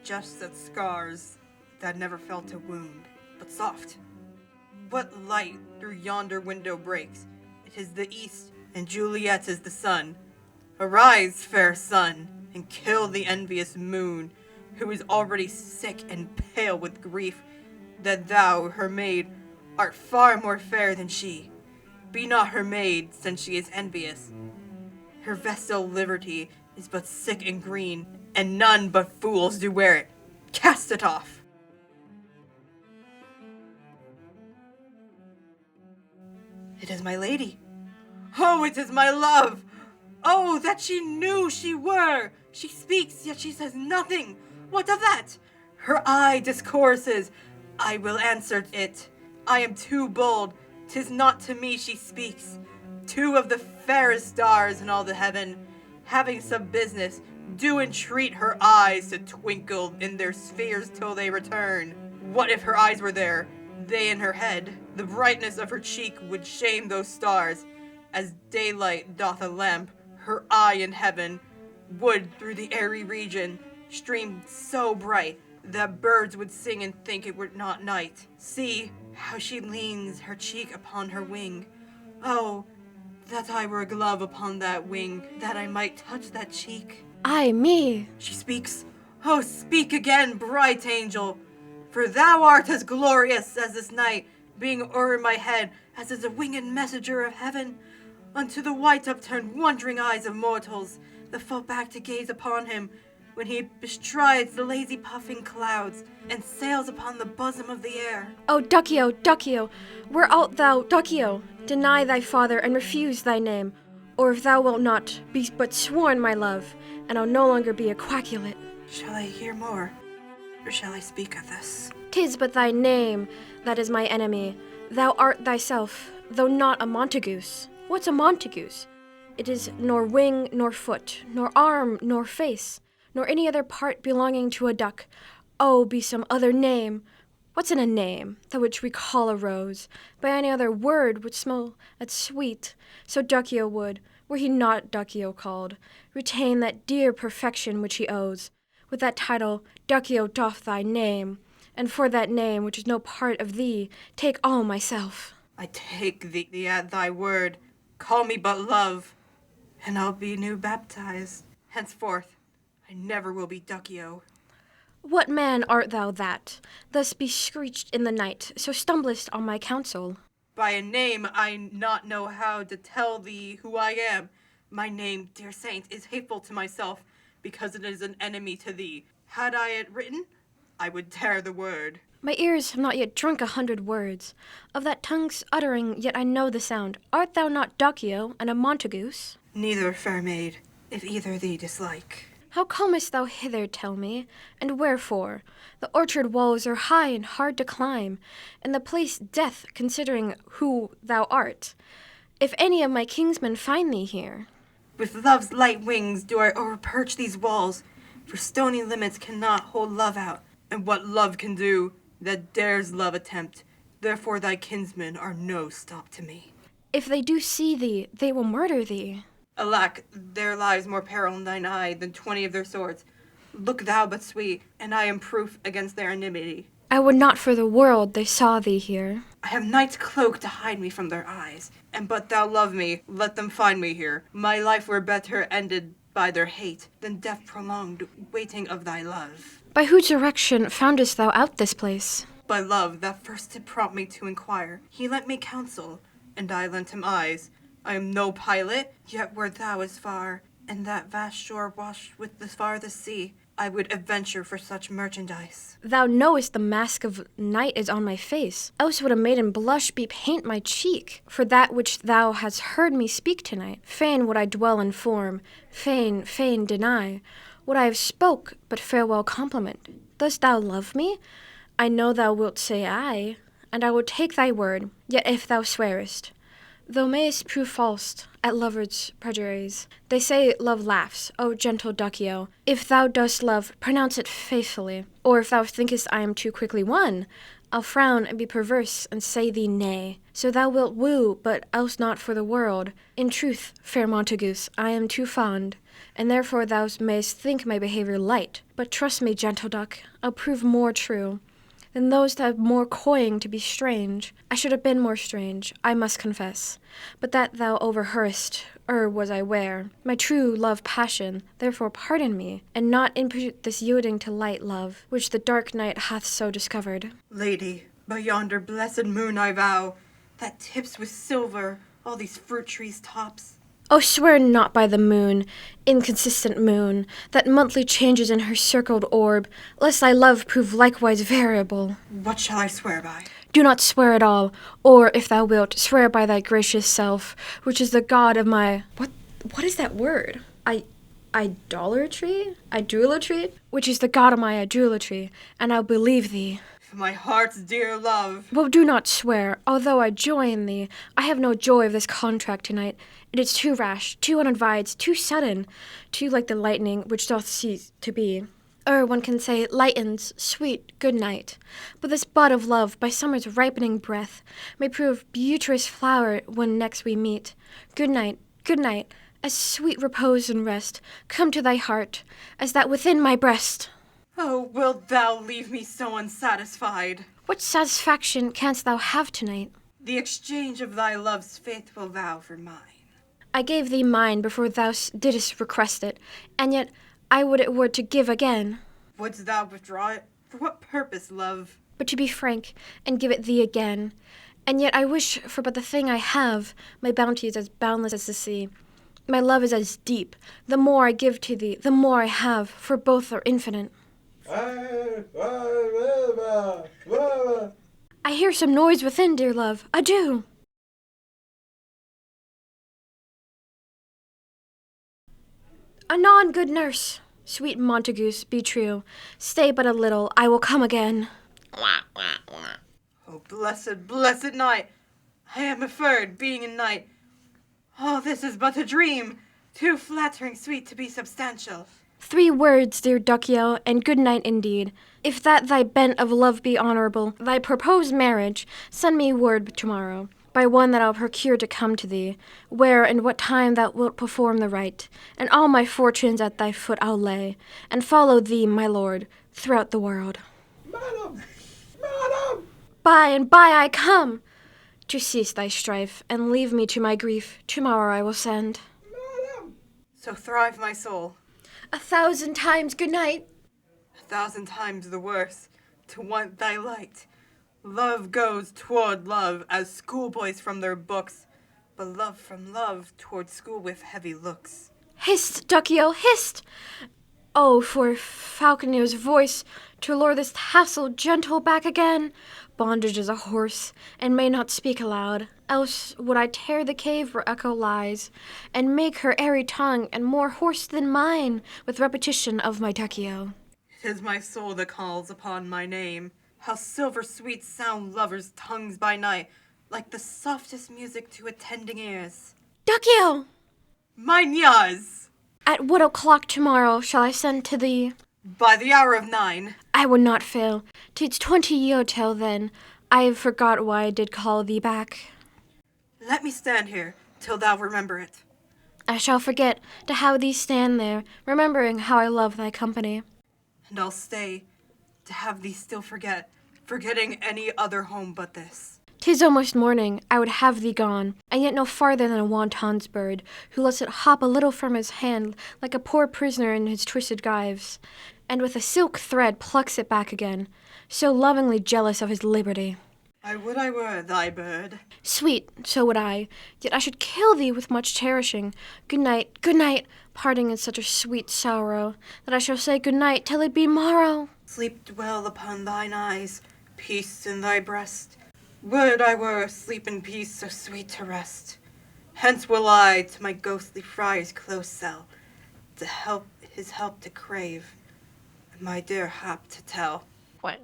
just such scars that never felt a wound, but soft. What light through yonder window breaks? It is the east, and Juliet is the sun. Arise, fair sun, and kill the envious moon, who is already sick and pale with grief, that thou, her maid, art far more fair than she. Be not her maid, since she is envious. Her vestal liberty is but sick and green, and none but fools do wear it. Cast it off. It is my lady. Oh, it is my love. Oh, that she knew she were. She speaks, yet she says nothing. What of that? Her eye discourses. I will answer it. I am too bold. 'Tis not to me she speaks. Two of the fairest stars in all the heaven, having some business, do entreat her eyes to twinkle in their spheres till they return. What if her eyes were there, they in her head? The brightness of her cheek would shame those stars, as daylight doth a lamp. Her eye in heaven would through the airy region stream so bright that birds would sing and think it were not night. See how she leans her cheek upon her wing. Oh, that I were a glove upon that wing, that I might touch that cheek. Ay, me. She speaks. Oh, speak again, bright angel, for thou art as glorious as this night, being o'er my head, as is a winged messenger of heaven, unto the white upturned wondering eyes of mortals, that fall back to gaze upon him, when he bestrides the lazy puffing clouds, and sails upon the bosom of the air. O Duckeo, Duckeo, where art thou, Duckeo? Deny thy father, and refuse thy name, or if thou wilt not, be but sworn my love, and I'll no longer be a quackulate. Shall I hear more, or shall I speak of this? 'Tis but thy name that is my enemy. Thou art thyself, though not a Montaguce. What's a Montaguce? It is nor wing, nor foot, nor arm, nor face, nor any other part belonging to a duck. Oh, be some other name. What's in a name, that which we call a rose, by any other word would smell as sweet, so Duckeo would, were he not Duckeo called, retain that dear perfection which he owes. With that title, Duckeo doth thy name, and for that name, which is no part of thee, take all myself. I take thee at thy word. Call me but love, and I'll be new baptized. Henceforth, I never will be Duckeo. What man art thou that, thus be screeched in the night, so stumblest on my counsel? By a name I not know how to tell thee who I am. My name, dear saint, is hateful to myself, because it is an enemy to thee. Had I it written, I would tear the word. My ears have not yet drunk 100 words. Of that tongue's uttering, yet I know the sound. Art thou not Duckeo, and a Montaguce? Neither, fair maid, if either thee dislike. How comest thou hither, tell me, and wherefore? The orchard walls are high and hard to climb, and the place death, considering who thou art. If any of my kinsmen find thee here. With love's light wings do I o'erperch these walls, for stony limits cannot hold love out, and what love can do, that dares love attempt. Therefore thy kinsmen are no stop to me. If they do see thee, they will murder thee. Alack, there lies more peril in thine eye than 20 of their swords. Look thou but sweet, and I am proof against their enmity. I would not for the world they saw thee here. I have night's cloak to hide me from their eyes, and but thou love me, let them find me here. My life were better ended by their hate, than death prolonged, waiting of thy love. By whose direction foundest thou out this place? By love that first did prompt me to inquire. He lent me counsel, and I lent him eyes. I am no pilot, yet were thou as far, and that vast shore washed with the farthest sea, I would adventure for such merchandise. Thou knowest the mask of night is on my face, else would a maiden blush be paint my cheek. For that which thou hast heard me speak tonight, fain would I dwell in form, fain deny. What I have spoke, but farewell compliment. Dost thou love me? I know thou wilt say aye, and I will take thy word, yet if thou swearest. Thou mayest prove false at lovers' perjuries. They say love laughs, O gentle Duckeo. If thou dost love, pronounce it faithfully. Or if thou thinkest I am too quickly won, I'll frown and be perverse and say thee nay. So thou wilt woo, but else not for the world. In truth, fair Montaguce, I am too fond. and therefore thou mayst think my behavior light. But trust me, gentle duck, I'll prove more true than those that have more coying to be strange. I should have been more strange, I must confess, but that thou overheardst, was I ware, my true love passion, therefore pardon me, and not impute this yielding to light love, which the dark night hath so discovered. Lady, by yonder blessed moon I vow, that tips with silver all these fruit trees' tops. Oh, swear not by the moon, inconsistent moon, that monthly changes in her circled orb, lest thy love prove likewise variable. What shall I swear by? Do not swear at all, or, if thou wilt, swear by thy gracious self, which is the god of my... What is that word? Idolatry? Idolatry? Which is the god of my idolatry, and I'll believe thee. For my heart's dear love. Well, do not swear, although I join thee. I have no joy of this contract tonight. It is too rash, too unadvised, too sudden, too like the lightning which doth cease to be. One can say, lightens, sweet, good night. But this bud of love, by summer's ripening breath, may prove beauteous flower when next we meet. Good night, as sweet repose and rest come to thy heart, as that within my breast. Oh, wilt thou leave me so unsatisfied? What satisfaction canst thou have tonight? The exchange of thy love's faithful vow for mine. I gave thee mine before thou didst request it, and yet I would it were to give again. Wouldst thou withdraw it? For what purpose, love? But to be frank, and give it thee again. And yet I wish for but the thing I have. My bounty is as boundless as the sea. My love is as deep. The more I give to thee, the more I have, for both are infinite. I hear some noise within, dear love. Adieu. Anon, good nurse. Sweet Montagues, be true. Stay but a little, I will come again. Oh, blessed night! I am averred, being a knight. Oh, this is but a dream, too flattering sweet to be substantial. 3 words, dear Duckeo, and good night indeed. If that thy bent of love be honorable, thy proposed marriage, send me word tomorrow, by one that I'll procure to come to thee, where and what time thou wilt perform the rite, and all my fortunes at thy foot I'll lay, and follow thee, my lord, throughout the world. Madam! By and by I come, to cease thy strife, and leave me to my grief. Tomorrow I will send. Madam! So thrive my soul. 1,000 times good night. 1,000 times the worse, to want thy light. Love goes toward love, as schoolboys from their books, but love from love toward school with heavy looks. Hist, Duckeo, hist! Oh, for Falconer's voice, to lure this tassel gentle back again. Bondage is a horse, and may not speak aloud, else would I tear the cave where echo lies, and make her airy tongue, and more hoarse than mine, with repetition of my Duckeo. 'Tis my soul that calls upon my name. How silver sweet sound lovers' tongues by night, like the softest music to attending ears. Duckeo! Mine yas! At what o'clock tomorrow shall I send to thee? By the hour of 9. I would not fail. 'Tis 20 year till then. I have forgot why I did call thee back. Let me stand here till thou remember it. I shall forget to have thee stand there, remembering how I love thy company. And I'll stay to have thee still forgetting any other home but this. 'Tis almost morning, I would have thee gone, and yet no farther than a wanton's bird, who lets it hop a little from his hand like a poor prisoner in his twisted gyves, and with a silk thread plucks it back again, so lovingly jealous of his liberty. I would I were thy bird. Sweet, so would I, yet I should kill thee with much cherishing. Good night, parting in such a sweet sorrow, that I shall say good night till it be morrow. Sleep dwell upon thine eyes, peace in thy breast. Would I were asleep in peace, so sweet to rest. Hence will I to my ghostly friar's close cell, to help his help to crave, and my dear hap to tell. Quack.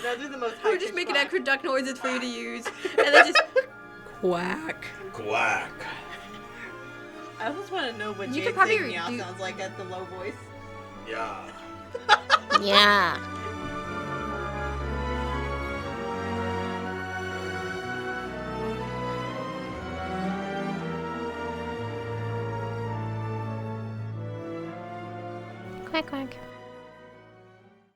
Now do the most We're just making extra duck noises for you to use. And then just quack. Quack. I almost want to know what You Jane's could probably saying meow do- sounds like at the low voice. Yeah. Yeah. Quack, quack.